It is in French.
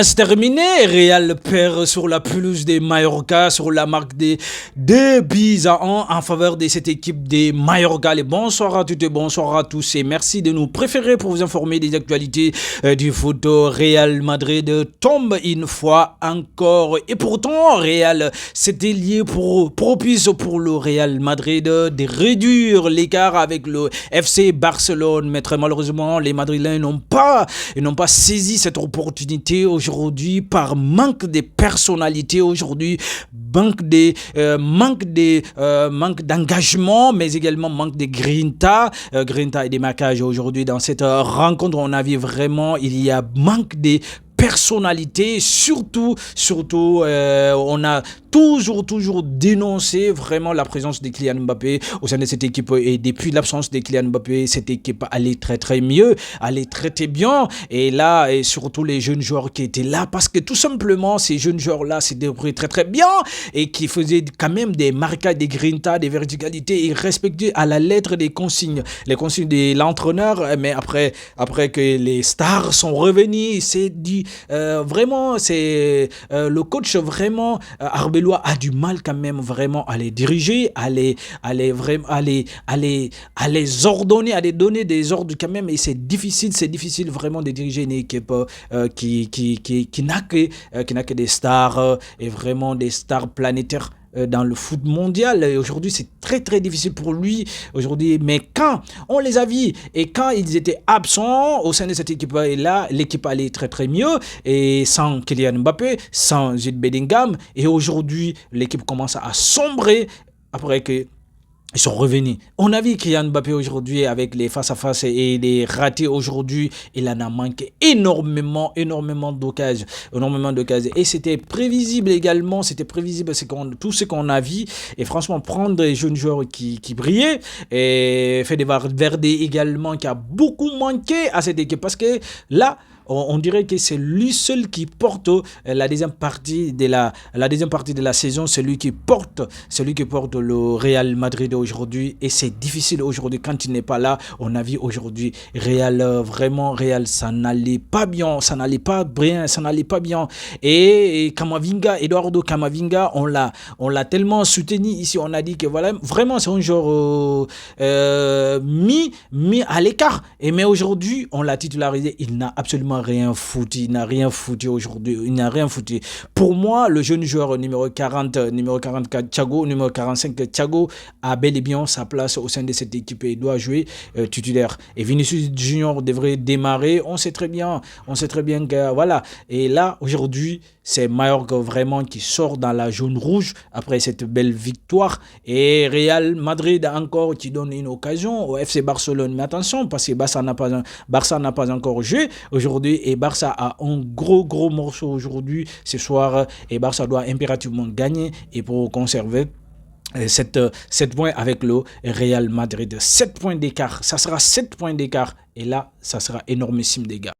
C'est terminé, Real perd sur la pelouse de Mallorca sur la marque des 2-1 en faveur de cette équipe de Mallorca. Et bonsoir à toutes et bonsoir à tous et merci de nous préférer pour vous informer des actualités du foot. Real Madrid tombe une fois encore et pourtant Real c'était lié propice pour le Real Madrid de réduire l'écart avec le FC Barcelone, mais très malheureusement les Madrilènes n'ont pas saisi cette opportunité aujourd'hui par manque de personnalité, aujourd'hui manque d'engagement, mais également manque de grinta et des marquages aujourd'hui dans cette rencontre. On a vu vraiment il y a manque de personnalité, surtout on a toujours dénoncé vraiment la présence de Kylian Mbappé au sein de cette équipe, et depuis l'absence de Kylian Mbappé, cette équipe allait très mieux, allait très bien, et là, et surtout les jeunes joueurs qui étaient là, parce que tout simplement ces jeunes joueurs là se débrouillaient très bien et qui faisaient quand même des marquages, des grintas, des verticalités, et respectaient à la lettre les consignes de l'entraîneur. Mais après que les stars sont revenus, c'est dit vraiment, c'est le coach vraiment Arbeloa a du mal quand même vraiment à les diriger, à les ordonner, à les donner des ordres quand même, et c'est difficile vraiment de diriger une équipe qui n'a que des stars et vraiment des stars planétaires dans le foot mondial. Et aujourd'hui c'est très difficile pour lui aujourd'hui, mais quand on les a vus et quand ils étaient absents au sein de cette équipe, et là l'équipe allait très mieux, et sans Kylian Mbappé, sans Jude Bellingham, et aujourd'hui l'équipe commence à sombrer après que ils sont revenus. On a vu Kylian Mbappé aujourd'hui avec les face-à-face et les ratés aujourd'hui. Il en a manqué énormément d'occasions. Et c'était prévisible également. Tout ce qu'on a vu. Et franchement, prendre des jeunes joueurs qui brillaient. Et Fede Valverde également qui a beaucoup manqué à cette équipe. Parce que là, on dirait que c'est lui seul qui porte la deuxième partie de la saison, c'est lui qui porte le Real Madrid aujourd'hui, et c'est difficile aujourd'hui quand il n'est pas là. On a vu aujourd'hui Real, ça n'allait pas bien, et Eduardo Camavinga, on l'a tellement soutenu ici, on a dit que voilà, vraiment c'est un genre mis à l'écart, mais aujourd'hui on l'a titularisé, il n'a absolument rien foutu aujourd'hui, Pour moi, le jeune joueur numéro 44 Thiago, numéro 45 Thiago a bel et bien sa place au sein de cette équipe et doit jouer titulaire. Et Vinicius Junior devrait démarrer, on sait très bien que voilà. Et là aujourd'hui, c'est Mallorca vraiment qui sort dans la jaune rouge après cette belle victoire, et Real Madrid encore qui donne une occasion au FC Barcelone. Mais attention, parce que Barça n'a pas encore joué aujourd'hui, et Barça a un gros morceau aujourd'hui, ce soir, et Barça doit impérativement gagner et pour conserver 7 points avec le Real Madrid. 7 points d'écart, ça sera 7 points d'écart, et là ça sera énormissime, des gars.